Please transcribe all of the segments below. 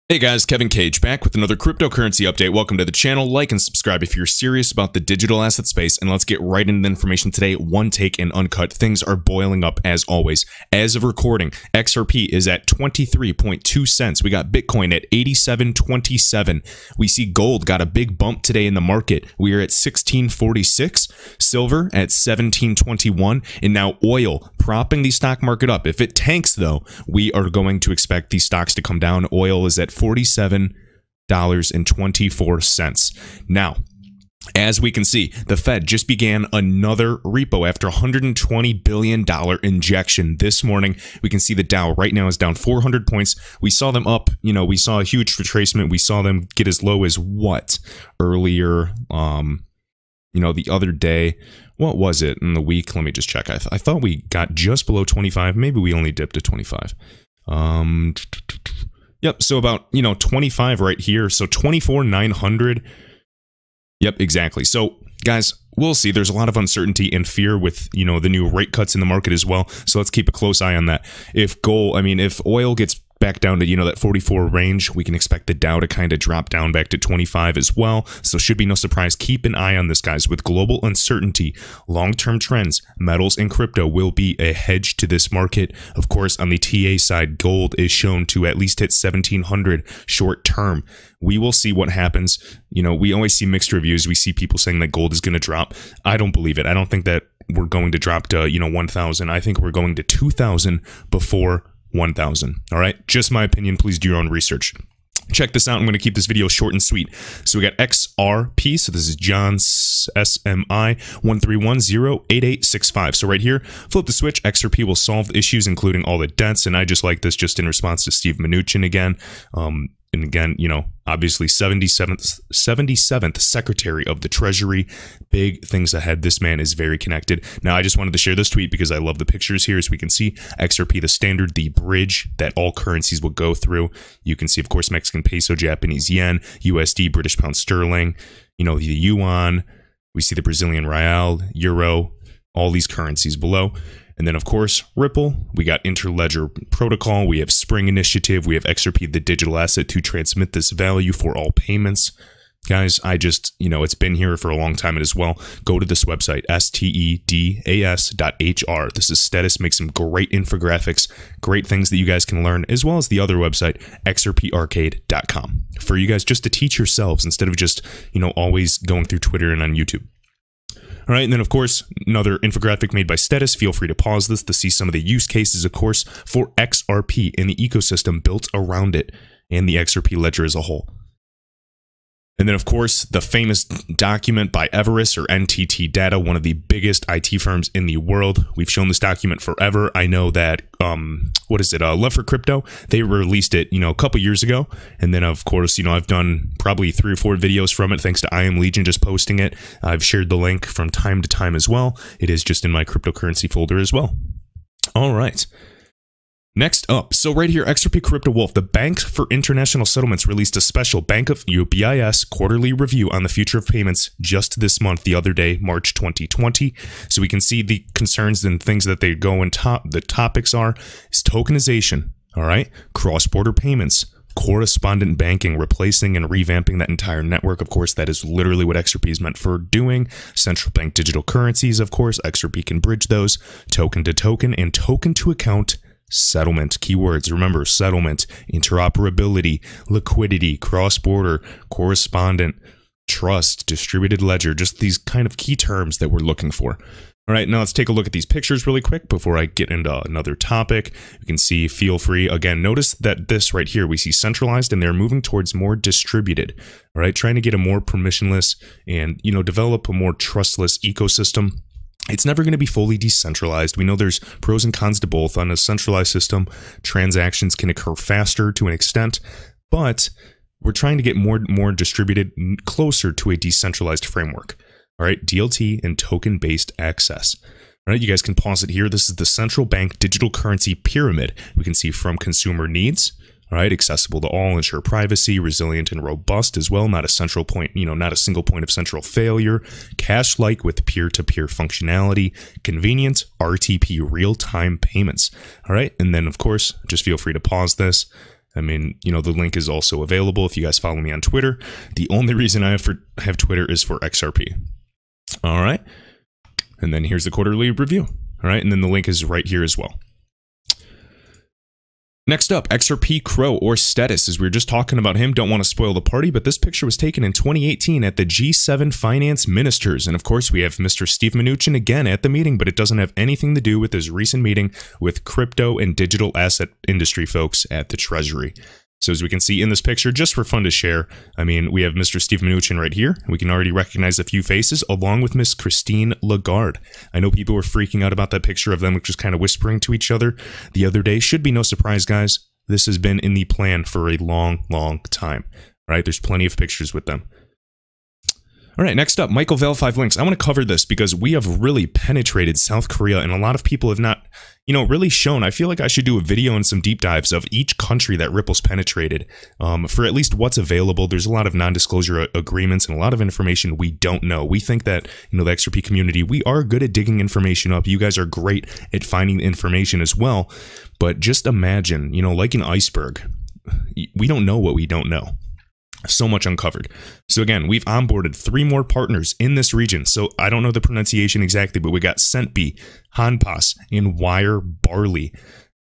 Hey guys, Kevin Cage back with another cryptocurrency update. Welcome to the channel. Like and subscribe if you're serious about the digital asset space, and let's get right into the information today. One take and uncut. Things are boiling up as always. As of recording, XRP is at 23.2 cents. We got Bitcoin at 87.27. We see gold got a big bump today in the market. We are at 1646, silver at 1721, and now oil propping the stock market up. If it tanks though, we are going to expect these stocks to come down. Oil is at $47.24. Now, as we can see, the Fed just began another repo after $120 billion injection this morning. We can see the Dow right now is down 400 points. We saw them up, we saw a huge retracement. We saw them get as low as what earlier, the other day. What was it in the week? Let me just check. I thought we got just below 25. Maybe we only dipped to 25. Yep, so about, 25 right here. So 24,900. Yep, exactly. So, guys, we'll see. There's a lot of uncertainty and fear with, the new rate cuts in the market as well. So let's keep a close eye on that. If oil gets back down to, that 44 range, we can expect the Dow to kind of drop down back to 25 as well. So should be no surprise. Keep an eye on this, guys. With global uncertainty, long-term trends, metals and crypto will be a hedge to this market. Of course, on the TA side, gold is shown to at least hit 1700 short term. We will see what happens. We always see mixed reviews. We see people saying that gold is going to drop. I don't believe it. I don't think that we're going to drop to, 1,000. I think we're going to 2,000 before 1,000. All right, just my opinion. Please do your own research. Check this out. I'm going to keep this video short and sweet. So we got XRP. So this is John's SMI 131.08865. So right here, flip the switch. XRP will solve issues, including all the debts. And I just like this just in response to Steve Mnuchin again. And again, obviously 77th Secretary of the Treasury. Big things ahead. This man is very connected. Now, I just wanted to share this tweet because I love the pictures here. As we can see, XRP, the standard, the bridge that all currencies will go through. You can see, of course, Mexican peso, Japanese yen, USD, British pound sterling, the yuan. We see the Brazilian real, euro, all these currencies below. And then, of course, Ripple, we got Interledger Protocol, we have Spring Initiative, we have XRP, the digital asset to transmit this value for all payments. Guys, I just, it's been here for a long time as well. Go to this website, stedas.hr. This is Status, makes some great infographics, great things that you guys can learn, as well as the other website, xrparcade.com, for you guys just to teach yourselves instead of just, always going through Twitter and on YouTube. All right, and then, of course, another infographic made by Status. Feel free to pause this to see some of the use cases, of course, for XRP and the ecosystem built around it and the XRP ledger as a whole. And then, of course, the famous document by Everest or NTT Data, one of the biggest IT firms in the world. We've shown this document forever. I know that, Love for Crypto, they released it, a couple years ago. And then, of course, I've done probably 3 or 4 videos from it, thanks to I Am Legion just posting it. I've shared the link from time to time as well. It is just in my cryptocurrency folder as well. All right. Next up, so right here, XRP Crypto Wolf, the Bank for International Settlements released a special Bank of BIS quarterly review on the future of payments just this month, the other day, March 2020. So we can see the concerns and things that they go in the topics are is tokenization, all right, cross-border payments, correspondent banking, replacing and revamping that entire network. Of course, that is literally what XRP is meant for doing. Central bank digital currencies, of course, XRP can bridge those, token to token and token to account settlement. Keywords, remember, settlement, interoperability, liquidity, cross-border, correspondent, trust, distributed ledger, just these kind of key terms that we're looking for. All right, now let's take a look at these pictures really quick before I get into another topic. You can see, feel free, again, notice that this right here, we see centralized and they're moving towards more distributed, all right, trying to get a more permissionless and, develop a more trustless ecosystem. It's never going to be fully decentralized. We know there's pros and cons to both. On a centralized system, transactions can occur faster to an extent, but we're trying to get more distributed, closer to a decentralized framework. All right, DLT and token-based access. All right, you guys can pause it here. This is the central bank digital currency pyramid. We can see from consumer needs, all right, accessible to all, ensure privacy, resilient and robust as well, not a central point, not a single point of central failure, cash-like with peer-to-peer functionality, convenient, RTP real-time payments. All right, and then, of course, just feel free to pause this. I mean, you know, the link is also available if you guys follow me on Twitter. The only reason I have Twitter is for XRP. All right. And then here's the quarterly review. All right. And then the link is right here as well. Next up, XRP Crow or Status, as we were just talking about him. Don't want to spoil the party, but this picture was taken in 2018 at the G7 Finance Ministers. And of course, we have Mr. Steve Mnuchin again at the meeting, but it doesn't have anything to do with his recent meeting with crypto and digital asset industry folks at the Treasury. So as we can see in this picture, just for fun to share, I mean, we have Mr. Steve Mnuchin right here. We can already recognize a few faces, along with Miss Christine Lagarde. I know people were freaking out about that picture of them just kind of whispering to each other the other day. Should be no surprise, guys. This has been in the plan for a long, long time. All right, there's plenty of pictures with them. All right, next up, Michael Val 5 Links. I want to cover this because we have really penetrated South Korea, and a lot of people have not, you know, really shown. I feel like I should do a video and some deep dives of each country that Ripple's penetrated for at least what's available. There's a lot of non-disclosure agreements and a lot of information we don't know. We think that, you know, the XRP community, we are good at digging information up. You guys are great at finding information as well. But just imagine, you know, like an iceberg, we don't know what we don't know. So much uncovered. So again, we've onboarded 3 more partners in this region. So I don't know the pronunciation exactly, but we got Centbee, Hanpas, and Wire Barley.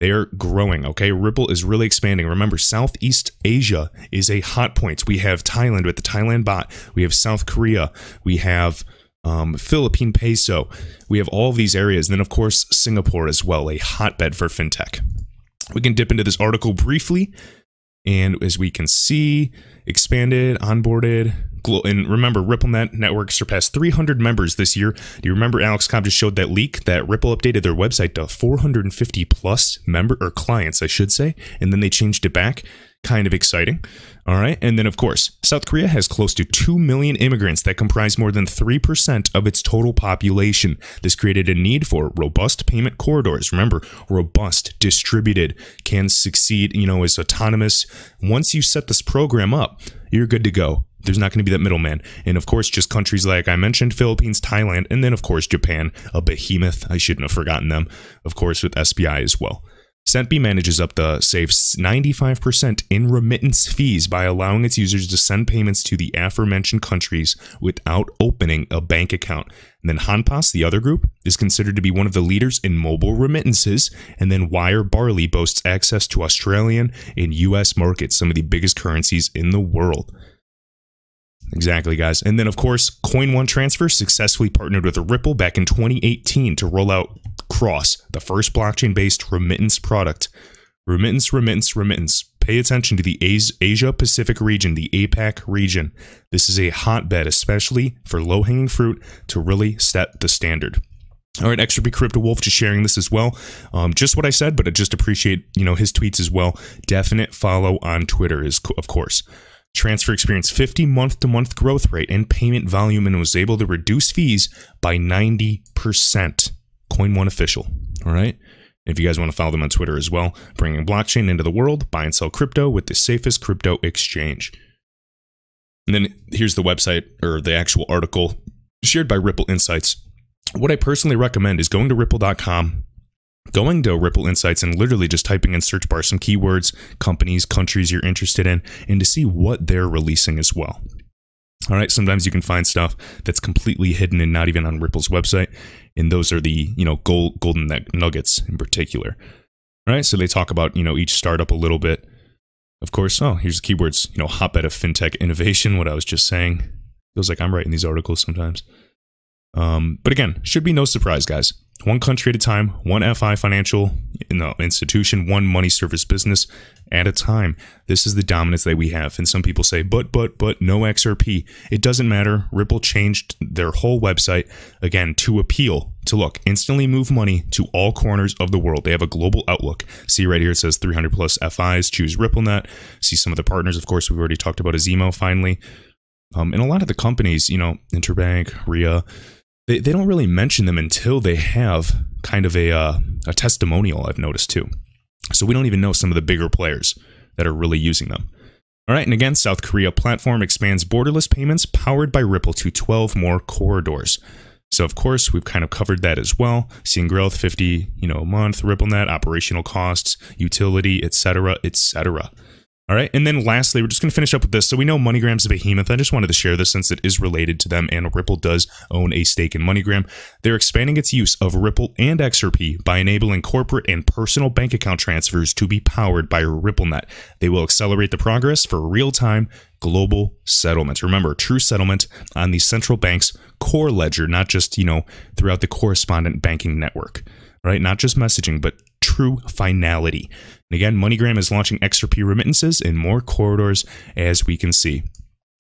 They are growing, okay? Ripple is really expanding. Remember, Southeast Asia is a hot point. We have Thailand with the Thailand bot. We have South Korea. We have Philippine peso. We have all of these areas. And then, of course, Singapore as well, a hotbed for fintech. We can dip into this article briefly. And as we can see, expanded, onboarded, and remember, RippleNet network surpassed 300 members this year. Do you remember Alex Cobb just showed that leak that Ripple updated their website to 450 plus clients, I should say, and then they changed it back? Kind of exciting. All right. And then, of course, South Korea has close to 2 million immigrants that comprise more than 3% of its total population. This created a need for robust payment corridors. Remember, robust, distributed, can succeed, you know, is autonomous. Once you set this program up, you're good to go. There's not going to be that middleman. And of course, just countries like I mentioned, Philippines, Thailand, and then, of course, Japan, a behemoth. I shouldn't have forgotten them. Of course, with SBI as well. Centbee manages up to save 95% in remittance fees by allowing its users to send payments to the aforementioned countries without opening a bank account. And then Hanpas, the other group, is considered to be one of the leaders in mobile remittances. And then Wire Barley boasts access to Australian and US markets, some of the biggest currencies in the world. Exactly, guys. And then, of course, Coin One Transfer successfully partnered with Ripple back in 2018 to roll out Cross, the first blockchain-based remittance product. Remittance. Pay attention to the Asia-Pacific region, the APAC region. This is a hotbed, especially for low-hanging fruit, to really set the standard. All right, XRP Crypto Wolf just sharing this as well. Just what I said, but I just appreciate, you know, his tweets as well. Definite follow on Twitter is, of course. Transfer experienced 50 month-to-month growth rate and payment volume and was able to reduce fees by 90%. Coin One official. All right. If you guys want to follow them on Twitter as well, bringing blockchain into the world, buy and sell crypto with the safest crypto exchange. And then here's the website, or the actual article shared by Ripple Insights. What I personally recommend is going to ripple.com, going to Ripple Insights and literally just typing in search bar some keywords, companies, countries you're interested in, and to see what they're releasing as well. All right, sometimes you can find stuff that's completely hidden and not even on Ripple's website, and those are the, you know, golden nuggets in particular. All right, so they talk about, you know, each startup a little bit. Of course, oh, here's the keywords, you know, hotbed of fintech innovation, what I was just saying. Feels like I'm writing these articles sometimes. But again, should be no surprise, guys. One country at a time, one FI financial institution, one money service business at a time. This is the dominance that we have. And some people say, but no XRP. It doesn't matter. Ripple changed their whole website, again, to appeal to, look, instantly move money to all corners of the world. They have a global outlook. See right here, it says 300 plus FIs, choose RippleNet. See some of the partners, of course, we've already talked about Azimo finally. And a lot of the companies, you know, Interbank, RIA, they don't really mention them until they have kind of a testimonial, I've noticed too. So we don't even know some of the bigger players that are really using them. All right, and again, South Korea platform expands borderless payments powered by Ripple to 12 more corridors. So of course, we've kind of covered that as well. Seeing growth 50, a month, RippleNet, operational costs, utility, etc., etc. All right, and then lastly, we're just going to finish up with this. So we know MoneyGram's a behemoth. I just wanted to share this since it is related to them, and Ripple does own a stake in MoneyGram. They're expanding its use of Ripple and XRP by enabling corporate and personal bank account transfers to be powered by RippleNet. They will accelerate the progress for real-time global settlement. Remember, true settlement on the central bank's core ledger, not just, throughout the correspondent banking network, right? Not just messaging, but true finality. And again, MoneyGram is launching XRP remittances in more corridors, as we can see.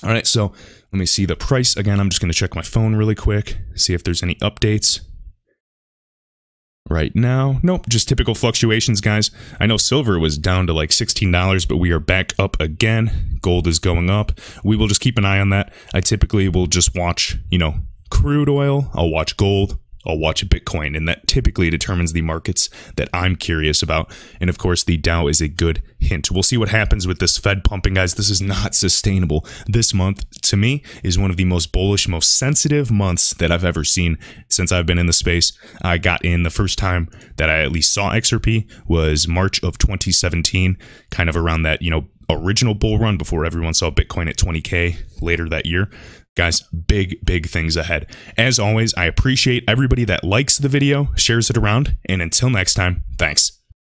All right, so let me see the price. Again, I'm just going to check my phone really quick, see if there's any updates. Right now, nope, just typical fluctuations, guys. I know silver was down to like $16, but we are back up again. Gold is going up. We will just keep an eye on that. I typically will just watch, crude oil. I'll watch gold. I'll watch Bitcoin, and that typically determines the markets that I'm curious about. And of course, the Dow is a good hint. We'll see what happens with this Fed pumping, guys. This is not sustainable. This month, to me, is one of the most bullish, most sensitive months that I've ever seen since I've been in the space. I got in the first time that I at least saw XRP was March of 2017, kind of around that, original bull run before everyone saw Bitcoin at 20K later that year. Guys, big things ahead. As always, I appreciate everybody that likes the video, shares it around, and until next time, thanks.